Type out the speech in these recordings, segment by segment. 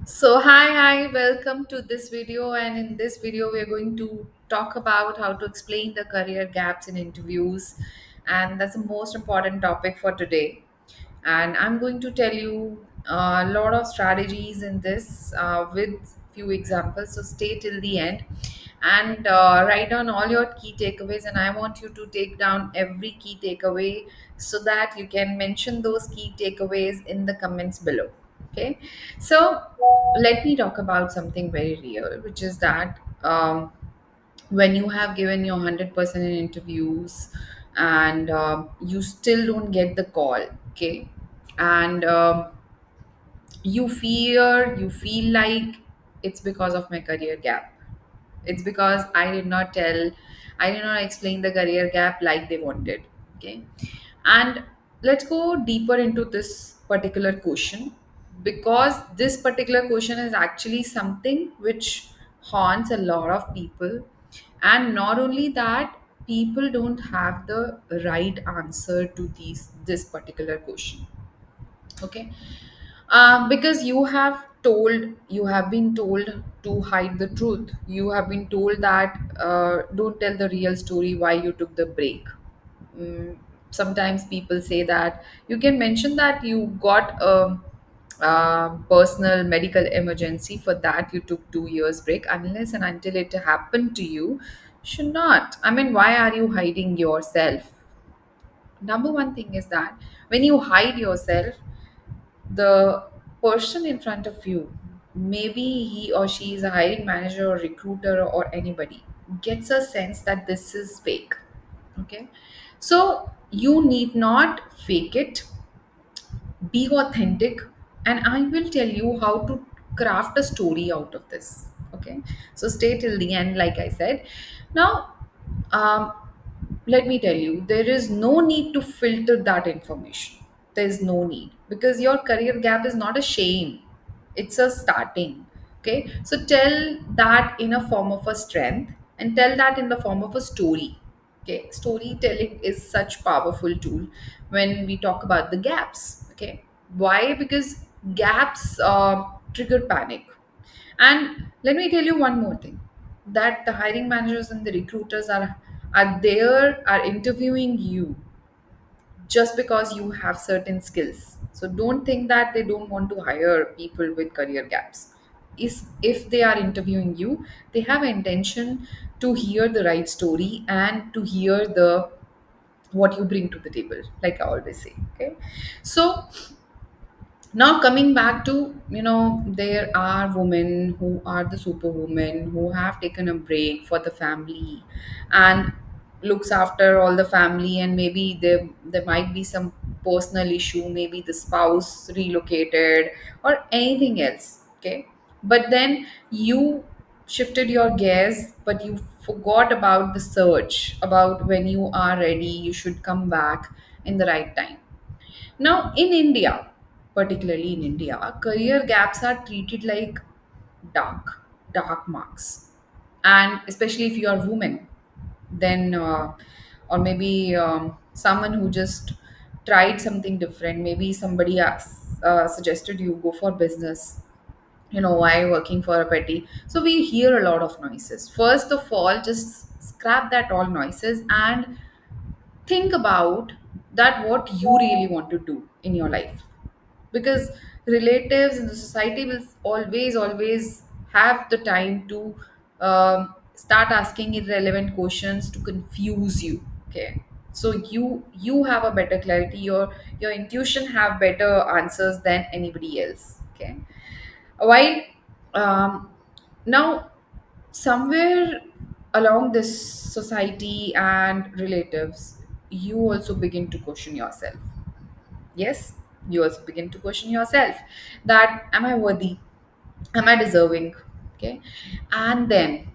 Welcome to this video. And in this video, we're going to talk about how to explain the career gaps in interviews. And that's the most important topic for today. And I'm going to tell you a lot of strategies in this with few examples. So stay till the end and write down all your key takeaways. And I want you to take down every key takeaway so that you can mention those key takeaways in the comments below. Okay, so let me talk about something very real, which is that when you have given your 100% in interviews and you still don't get the call, okay, and you feel like it's because of my career gap. It's because I did not explain the career gap like they wanted. Okay. And let's go deeper into this particular question, because this particular question is actually something which haunts a lot of people. And not only that, people don't have the right answer to this particular question. Okay, because you have been told to hide the truth. You have been told that don't tell the real story why you took the break. mm, Sometimes people say that you can mention that you got a personal medical emergency, for that you took 2 years break. Unless and until it happened to you, should not. I mean, why are you hiding yourself? Number one thing is that when you hide yourself, the person in front of you, maybe he or she is a hiring manager or recruiter or anybody, gets a sense that this is fake. Okay, so you need not fake it. Be authentic, and I will tell you how to craft a story out of this. Okay, so stay till the end, like I said. Now, um, let me tell you, there is no need to filter that information. There is no need, because your career gap is not a shame, it's a starting. Okay, so tell that in a form of a strength, and tell that in the form of a story. Okay, storytelling is such powerful tool when we talk about the gaps. Okay, why? Because gaps trigger panic. And let me tell you one more thing, that the hiring managers and the recruiters are interviewing you just because you have certain skills. So don't think that they don't want to hire people with career gaps. If they are interviewing you, they have an intention to hear the right story and to hear the what you bring to the table, like I always say. Okay, so now coming back to, there are women who are the superwomen who have taken a break for the family and looks after all the family, and maybe there might be some personal issue, maybe the spouse relocated or anything else. Okay, but then you shifted your gaze, but you forgot about the search, about when you are ready you should come back in the right time. Now, in India, particularly in India, career gaps are treated like dark, dark marks. And especially if you are woman, then, or maybe someone who just tried something different, maybe somebody suggested you go for business, why working for a petty. So we hear a lot of noises. First of all, just scrap that all noises and think about that what you really want to do in your life, because relatives in the society will always have the time to start asking irrelevant questions to confuse you. Okay, so you have a better clarity, your intuition have better answers than anybody else. Okay, while um, now somewhere along this society and relatives, you also begin to question yourself. Yes, you also begin to question yourself, that am I worthy, am I deserving? Okay, and then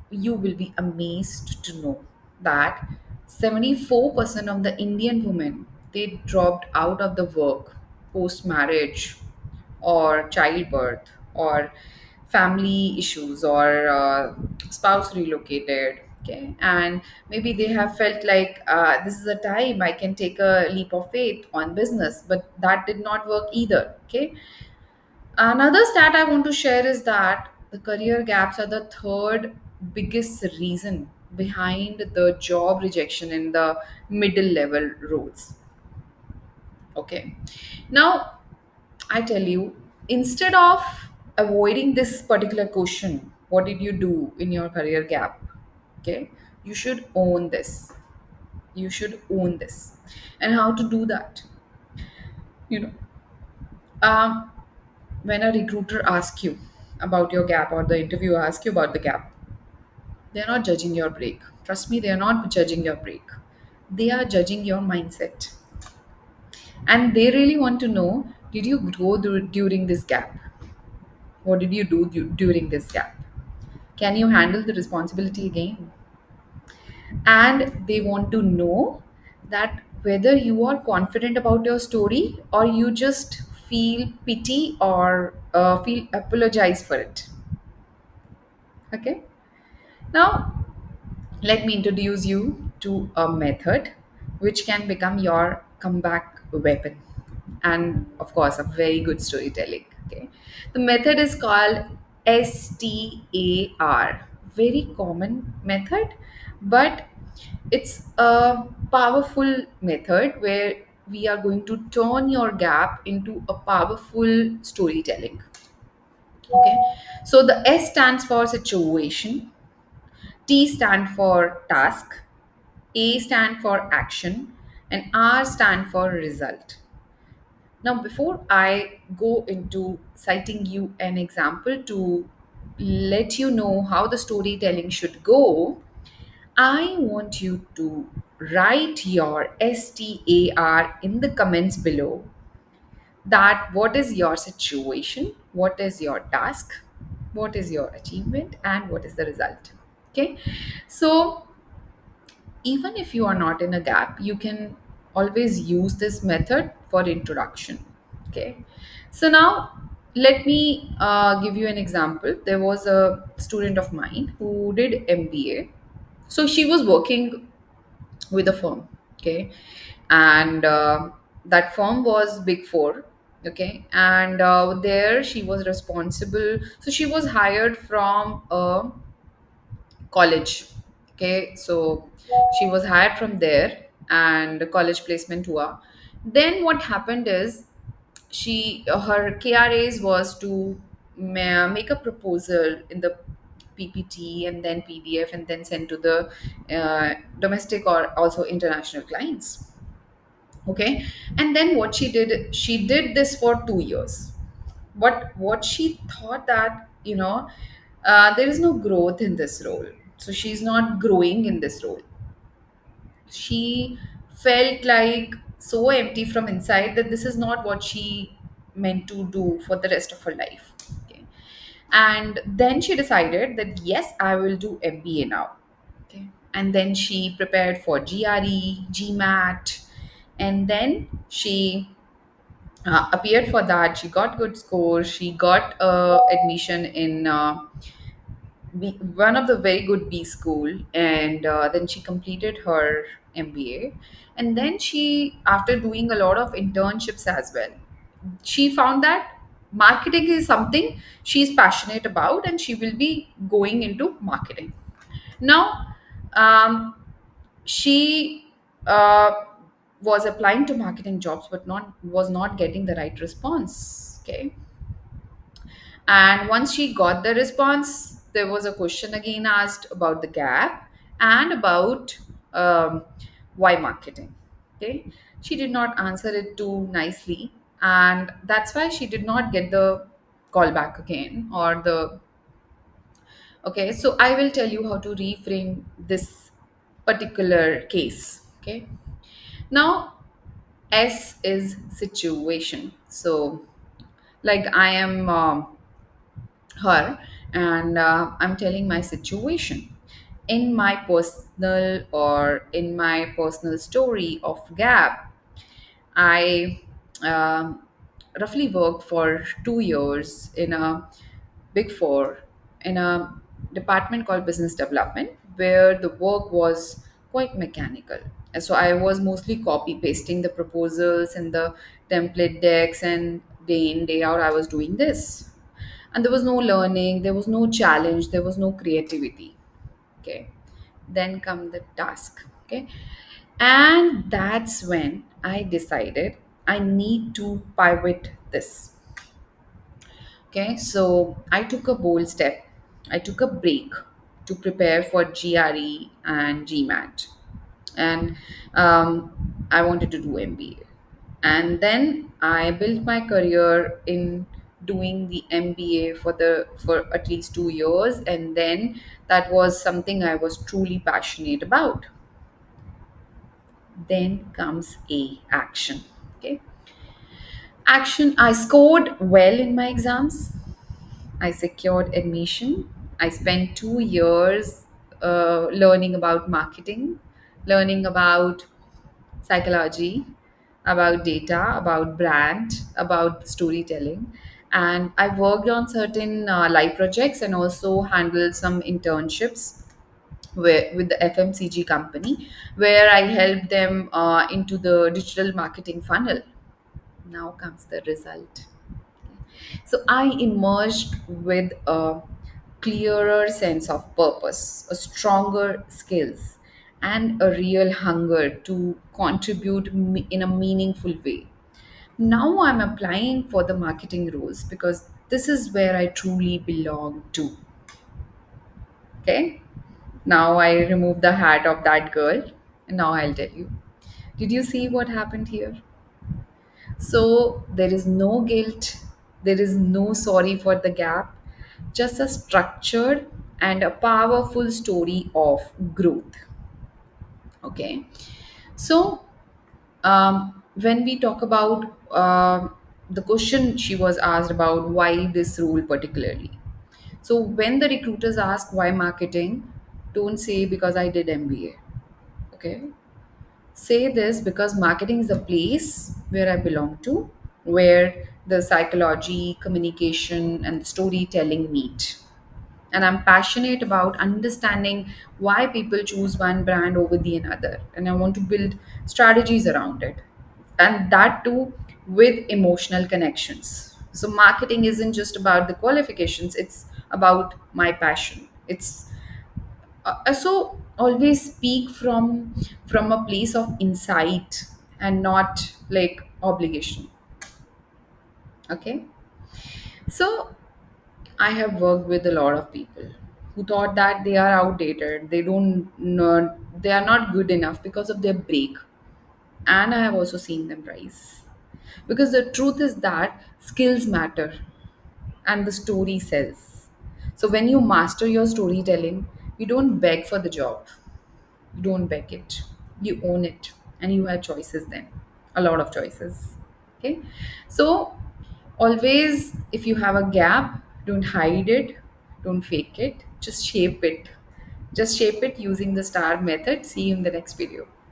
you will be amazed to know that 74% of the Indian women, they dropped out of the work post marriage or childbirth or family issues or spouse relocated. Okay, and maybe they have felt like this is a time I can take a leap of faith on business, but that did not work either. Okay, Another stat I want to share is that the career gaps are the third biggest reason behind the job rejection in the middle level roles. Okay. Now, I tell you, instead of avoiding this particular question, what did you do in your career gap? Okay. You should own this. You should own this. And how to do that? You know, um, when a recruiter asks you about your gap or the interviewer asks you about the gap, they're not judging your break. Trust me, they're not judging your break. They are judging your mindset. And they really want to know, did you grow during this gap? What did you do during this gap? Can you handle the responsibility again? And they want to know that whether you are confident about your story or you just feel pity or feel apologize for it. Okay. Now, let me introduce you to a method which can become your comeback weapon, and of course a very good storytelling. Okay, the method is called STAR. Very common method, but it's a powerful method where we are going to turn your gap into a powerful storytelling. Okay, so the S stands for situation, T stand for task, A stand for action, and R stand for result. Now, before I go into citing you an example to let you know how the storytelling should go, I want you to write your STAR in the comments below, that what is your situation, what is your task, what is your achievement, and what is the result. Okay, so even if you are not in a gap, you can always use this method for introduction. Okay, so now let me give you an example. There was a student of mine who did MBA. So she was working with a firm. Okay, and that firm was Big Four. Okay, and there she was responsible. So she was hired from a college. Okay, so she was hired from there and college placement tour. Then what happened is, she her KRAs was to make a proposal in the PPT and then PDF and then send to the domestic or also international clients. Okay, and then what she did this for 2 years. What she thought that, there is no growth in this role, so she's not growing in this role. She felt like so empty from inside that this is not what she meant to do for the rest of her life. Okay, and then she decided that yes, I will do MBA now. Okay, and then she prepared for GRE, GMAT, and then she appeared for that. She got good scores. She got admission in one of the very good B school, and then she completed her MBA. And then she, after doing a lot of internships as well, she found that marketing is something she's passionate about, and she will be going into marketing. Now, um, she was applying to marketing jobs, but not was not getting the right response. Okay, and once she got the response, there was a question again asked about the gap and about um, why marketing. Okay, she did not answer it too nicely, and that's why she did not get the call back again or the. Okay, so I will tell you how to reframe this particular case. Okay, now S is situation. So, like I am her, and I'm telling my situation. In my personal or in my personal story of Gap, I roughly worked for 2 years in a Big Four in a department called Business Development, where the work was quite mechanical. And so I was mostly copy pasting the proposals and the template decks and day in, day out, I was doing this. And there was no learning, there was no challenge, there was no creativity. Okay. Then come the task. Okay. And that's when I decided I need to pivot this. Okay. So I took a bold step. I took a break to prepare for GRE and GMAT. And I wanted to do MBA. And then I built my career in doing the MBA for at least 2 years, and then that was something I was truly passionate about. Then comes A, action. Okay, action. I scored well in my exams. I secured admission. I spent 2 years learning about marketing, learning about psychology, about data, about brand, about storytelling. And I worked on certain live projects and also handled some internships with the FMCG company, where I helped them into the digital marketing funnel. Now comes the result. So I emerged with a clearer sense of purpose, a stronger skills, and a real hunger to contribute in a meaningful way. Now I'm applying for the marketing roles because this is where I truly belong to. Okay? Now I remove the hat of that girl, and now I'll tell you. Did you see what happened here? So there is no guilt, there is no sorry for the gap, just a structured and a powerful story of growth. Okay. So when we talk about the question she was asked about why this role particularly. So when the recruiters ask why marketing, don't say because I did MBA. Okay. Say this because marketing is a place where I belong to, where the psychology, communication, and storytelling meet. And I'm passionate about understanding why people choose one brand over the another. And I want to build strategies around it. And that too with emotional connections. So, marketing isn't just about the qualifications, it's about my passion. It's so always speak from a place of insight and not like obligation. Okay, so I have worked with a lot of people who thought that they are outdated, they don't know, they are not good enough because of their break. And I have also seen them rise, because the truth is that skills matter and the story sells. So when you master your storytelling, you don't beg for the job. You don't beg it, you own it, and you have choices then, a lot of choices. Okay, so always, if you have a gap, don't hide it, don't fake it, just shape it. Just shape it using the star method. See you in the next video.